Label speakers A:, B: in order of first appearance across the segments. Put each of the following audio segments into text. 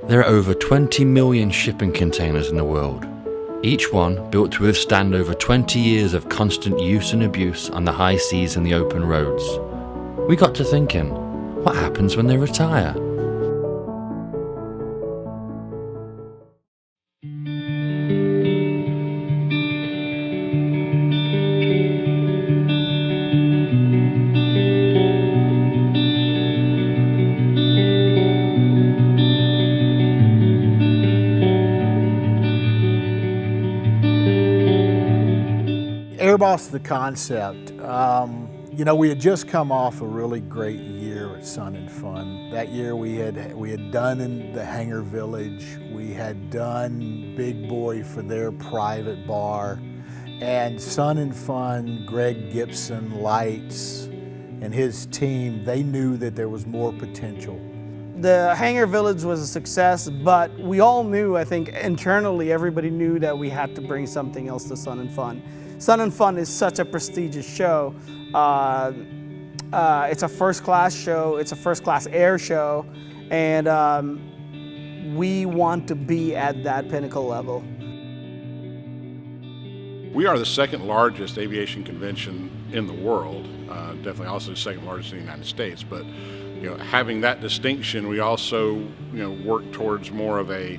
A: There are over 20 million shipping containers in the world, each one built to withstand over 20 years of constant use and abuse on the high seas and the open roads. We got to thinking, what happens when they retire?
B: Airboss, the concept, we had just come off a really great year at Sun and Fun. That year we had done in the Hangar Village, we had done Big Boy for their private bar, and Sun and Fun, Greg Gibson, Lights, and his team, they knew that there was more potential.
C: The Hangar Village was a success, but we all knew, I think internally, everybody knew that we had to bring something else to Sun and Fun. Sun and Fun is such a prestigious show. It's a first-class show, it's a first-class air show, and we want to be at that pinnacle level.
D: We are the second largest aviation convention in the world, definitely also the second largest in the United States, but having that distinction, we also work towards more of a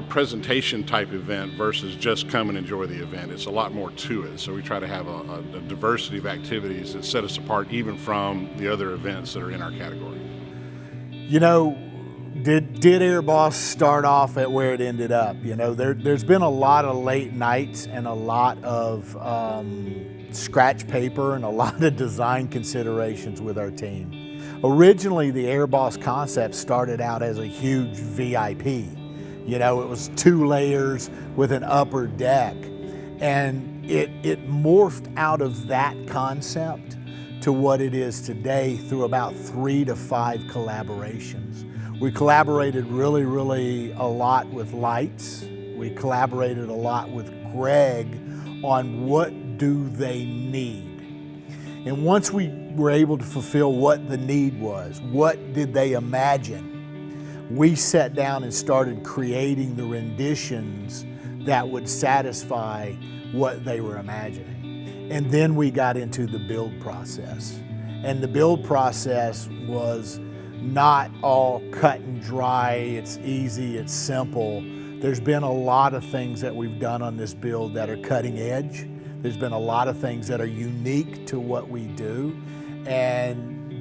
D: presentation type event versus just come and enjoy the event. It's a lot more to it. So we try to have a diversity of activities that set us apart even from the other events that are in our category.
B: Did Airboss start off at where it ended up? There's been a lot of late nights and a lot of scratch paper and a lot of design considerations with our team. Originally, the Airboss concept started out as a huge VIP. It was 2 layers with an upper deck, and it morphed out of that concept to what it is today through about 3 to 5 collaborations. We collaborated really a lot with Lights. We collaborated a lot with Greg on what do they need. And once we were able to fulfill what the need was, what did they imagine, we sat down and started creating the renditions that would satisfy what they were imagining. And then we got into the build process. And the build process was not all cut and dry, it's easy, it's simple. There's been a lot of things that we've done on this build that are cutting edge. There's been a lot of things that are unique to what we do,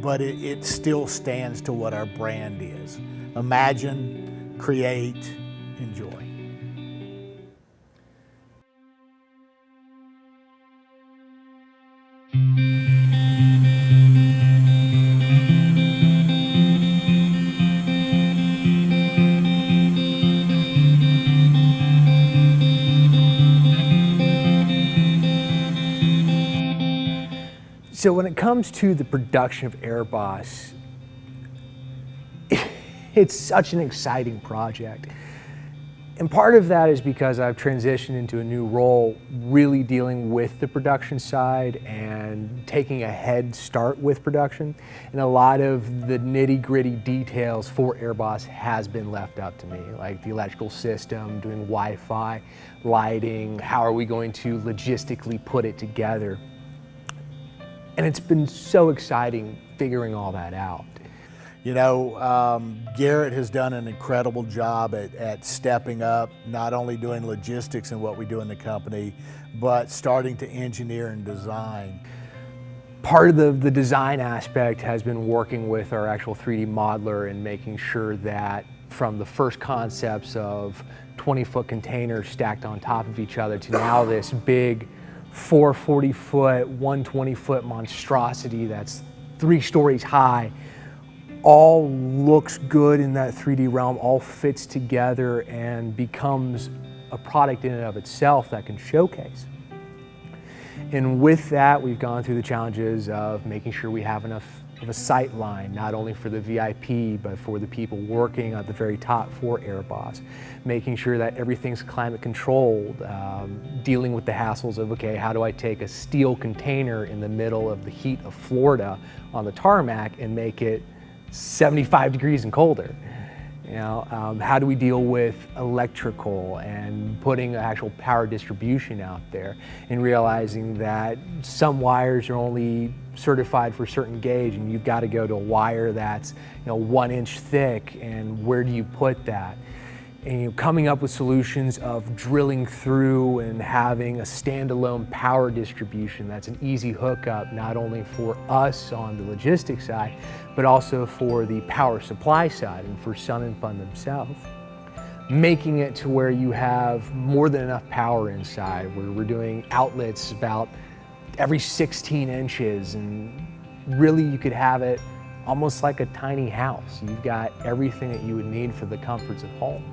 B: but it still stands to what our brand is. Imagine, create, enjoy.
E: So when it comes to the production of Airboss, it's such an exciting project. And part of that is because I've transitioned into a new role, really dealing with the production side and taking a head start with production. And a lot of the nitty-gritty details for Airboss has been left up to me, like the electrical system, doing Wi-Fi, lighting, how are we going to logistically put it together. And it's been so exciting figuring all that out.
B: Garrett has done an incredible job at stepping up, not only doing logistics and what we do in the company, but starting to engineer and design.
E: Part of the design aspect has been working with our actual 3D modeler and making sure that from the first concepts of 20-foot containers stacked on top of each other to now this big 440-foot, 120-foot monstrosity that's 3 stories high, all looks good in that 3D realm, all fits together and becomes a product in and of itself that can showcase. And with that, we've gone through the challenges of making sure we have enough of a sight line, not only for the VIP, but for the people working at the very top for Airboss. Making sure that everything's climate controlled, dealing with the hassles of, okay, how do I take a steel container in the middle of the heat of Florida on the tarmac and make it 75 degrees and colder? How do we deal with electrical and putting actual power distribution out there, and realizing that some wires are only certified for a certain gauge, and you've got to go to a wire that's 1 inch thick, and where do you put that? And coming up with solutions of drilling through and having a standalone power distribution that's an easy hookup, not only for us on the logistics side, but also for the power supply side and for Sun and Fun themselves. Making it to where you have more than enough power inside, where we're doing outlets about every 16 inches, and really you could have it almost like a tiny house. You've got everything that you would need for the comforts of home.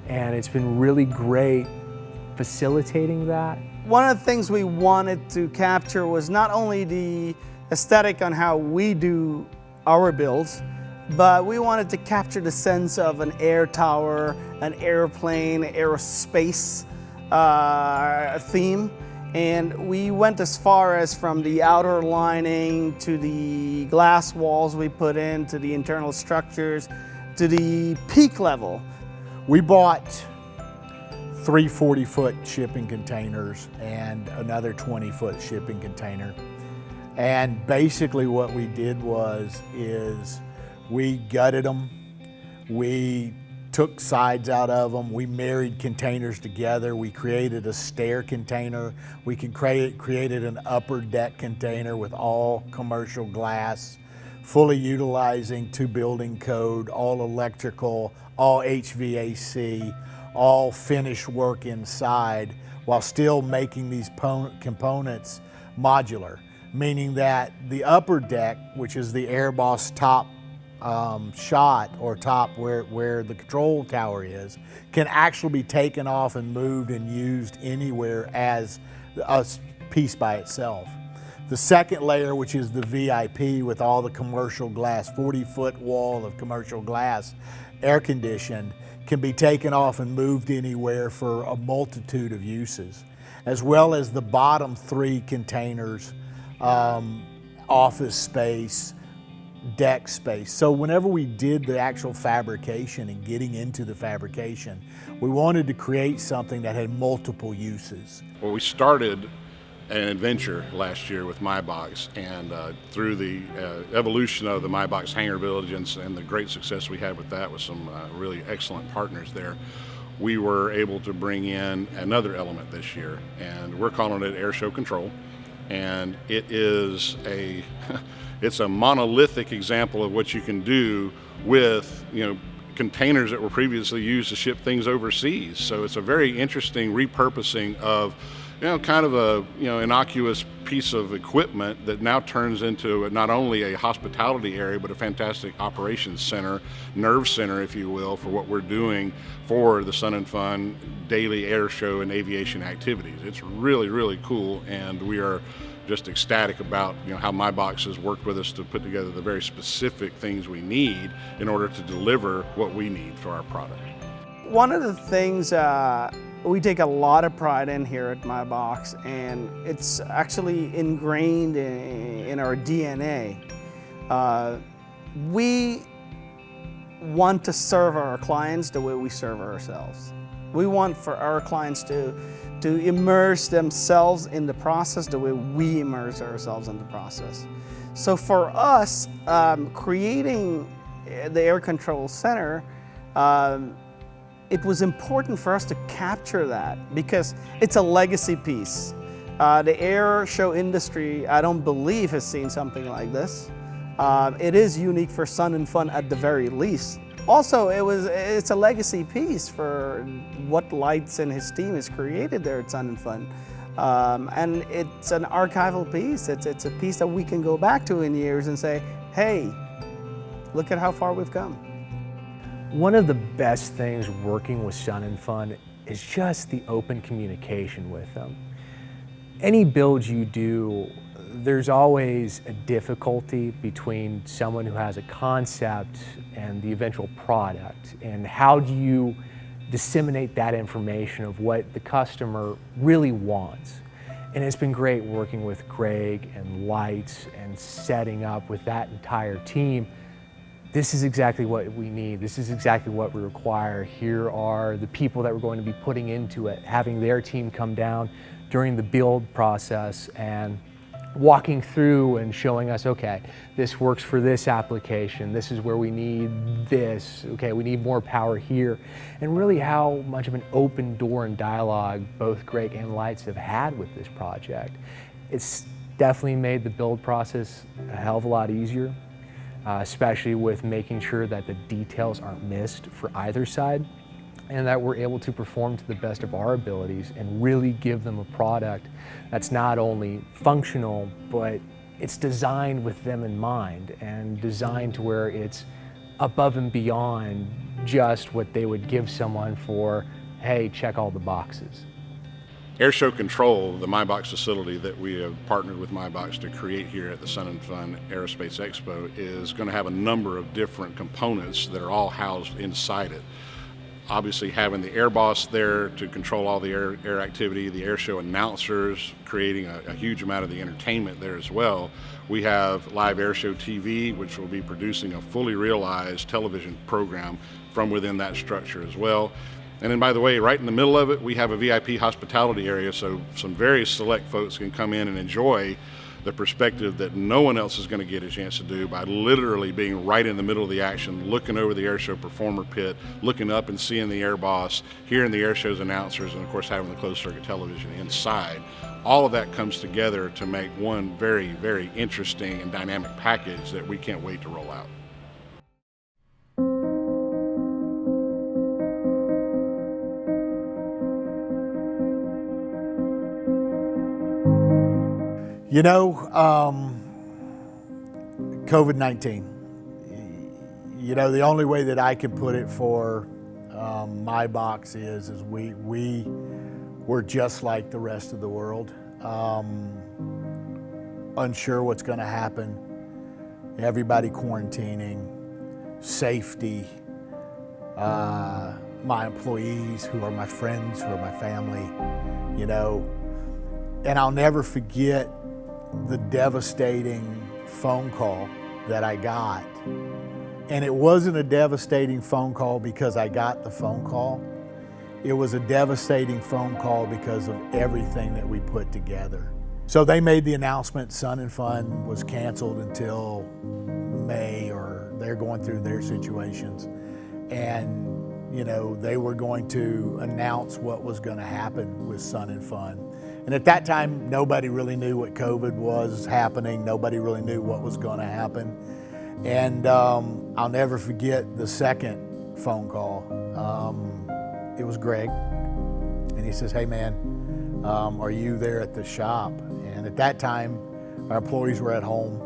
E: And it's been really great facilitating that.
C: One of the things we wanted to capture was not only the aesthetic on how we do our builds, but we wanted to capture the sense of an air tower, an airplane, aerospace theme. And we went as far as from the outer lining to the glass walls we put in, to the internal structures, to the peak level.
B: We bought 3 40-foot shipping containers and another 20-foot shipping container. And basically what we did is we gutted them, we took sides out of them, we married containers together, we created a stair container, we created an upper deck container with all commercial glass, fully utilizing 2 building code, all electrical, all HVAC, all finished work inside, while still making these components modular, meaning that the upper deck, which is the airboss top shot, or top where the control tower is, can actually be taken off and moved and used anywhere as a piece by itself. The second layer, which is the VIP with all the commercial glass, 40-foot wall of commercial glass, air conditioned, can be taken off and moved anywhere for a multitude of uses, as well as the bottom 3 containers, office space, deck space. So whenever we did the actual fabrication and getting into the fabrication, we wanted to create something that had multiple uses.
D: Well, we started an adventure last year with MyBox, and through the evolution of the MyBox Hangar Village and the great success we had with that with some really excellent partners there, we were able to bring in another element this year, and we're calling it air show control. And it is it's a monolithic example of what you can do with containers that were previously used to ship things overseas. So it's a very interesting repurposing of kind of a innocuous piece of equipment that now turns into not only a hospitality area, but a fantastic operations center, nerve center, if you will, for what we're doing for the Sun and Fun daily air show and aviation activities. It's really, really cool, and we are just ecstatic about how MyBox has worked with us to put together the very specific things we need in order to deliver what we need for our product.
C: One of the things we take a lot of pride in here at MyBox, and it's actually ingrained in our DNA. We want to serve our clients the way we serve ourselves. We want for our clients to immerse themselves in the process the way we immerse ourselves in the process. So for us, creating the Air Control Center, it was important for us to capture that because it's a legacy piece. The air show industry, I don't believe, has seen something like this. It is unique for Sun and Fun at the very least. Also, it's a legacy piece for what Lights and his team has created there at Sun and Fun. And it's an archival piece. It's a piece that we can go back to in years and say, hey, look at how far we've come.
E: One of the best things working with Sun and Fun is just the open communication with them. Any build you do, there's always a difficulty between someone who has a concept and the eventual product, and how do you disseminate that information of what the customer really wants. And it's been great working with Greg and Lights and setting up with that entire team this is exactly what we need. This is exactly what we require. Here are the people that we're going to be putting into it, having their team come down during the build process and walking through and showing us, okay, this works for this application, this is where we need this, okay, we need more power here. And really how much of an open door and dialogue both Greg and Lights have had with this project. It's definitely made the build process a hell of a lot easier, especially with making sure that the details aren't missed for either side, and that we're able to perform to the best of our abilities and really give them a product that's not only functional, but it's designed with them in mind and designed to where it's above and beyond just what they would give someone for, hey, check all the boxes.
D: Airshow Control, the MyBox facility that we have partnered with MyBox to create here at the Sun and Fun Aerospace Expo, is going to have a number of different components that are all housed inside it. Obviously having the air boss there to control all the air activity, the airshow announcers creating a huge amount of the entertainment there as well. We have live airshow TV, which will be producing a fully realized television program from within that structure as well. And then, by the way, right in the middle of it, we have a VIP hospitality area, so some very select folks can come in and enjoy the perspective that no one else is going to get a chance to do by literally being right in the middle of the action, looking over the airshow performer pit, looking up and seeing the air boss, hearing the airshow's announcers, and of course having the closed circuit television inside. All of that comes together to make one very, very interesting and dynamic package that we can't wait to roll out.
B: You know, COVID-19, you know, the only way that I can put it for MyBox is we're just like the rest of the world, unsure what's going to happen, everybody quarantining, safety, my employees who are my friends, who are my family, you know, and I'll never forget the devastating phone call that I got. And it wasn't a devastating phone call because I got the phone call. It was a devastating phone call because of everything that we put together. So they made the announcement Sun and Fun was canceled until May, or they're going through their situations. And you know, they were going to announce what was going to happen with Sun and Fun. And at that time, nobody really knew what COVID was happening. Nobody really knew what was going to happen. And I'll never forget the second phone call. It was Greg, and he says, "Hey man, are you there at the shop?" And at that time, our employees were at home.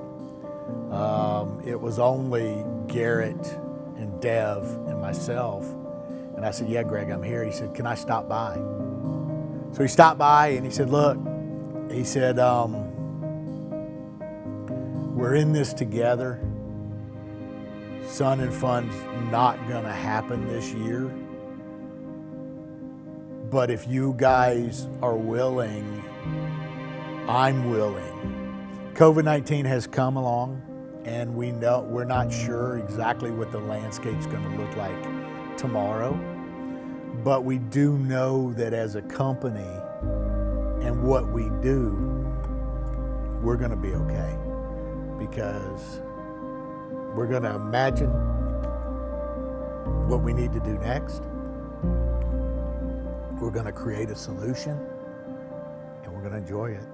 B: It was only Garrett and Dev and myself. And I said, "Yeah, Greg, I'm here." He said, "Can I stop by?" So he stopped by and he said, "Look," he said, "we're in this together. Sun and Fun's not gonna happen this year. But if you guys are willing, I'm willing." COVID-19 has come along, and we're not sure exactly what the landscape's gonna look like tomorrow. But we do know that as a company and what we do, we're going to be okay, because we're going to imagine what we need to do next. We're going to create a solution, and we're going to enjoy it.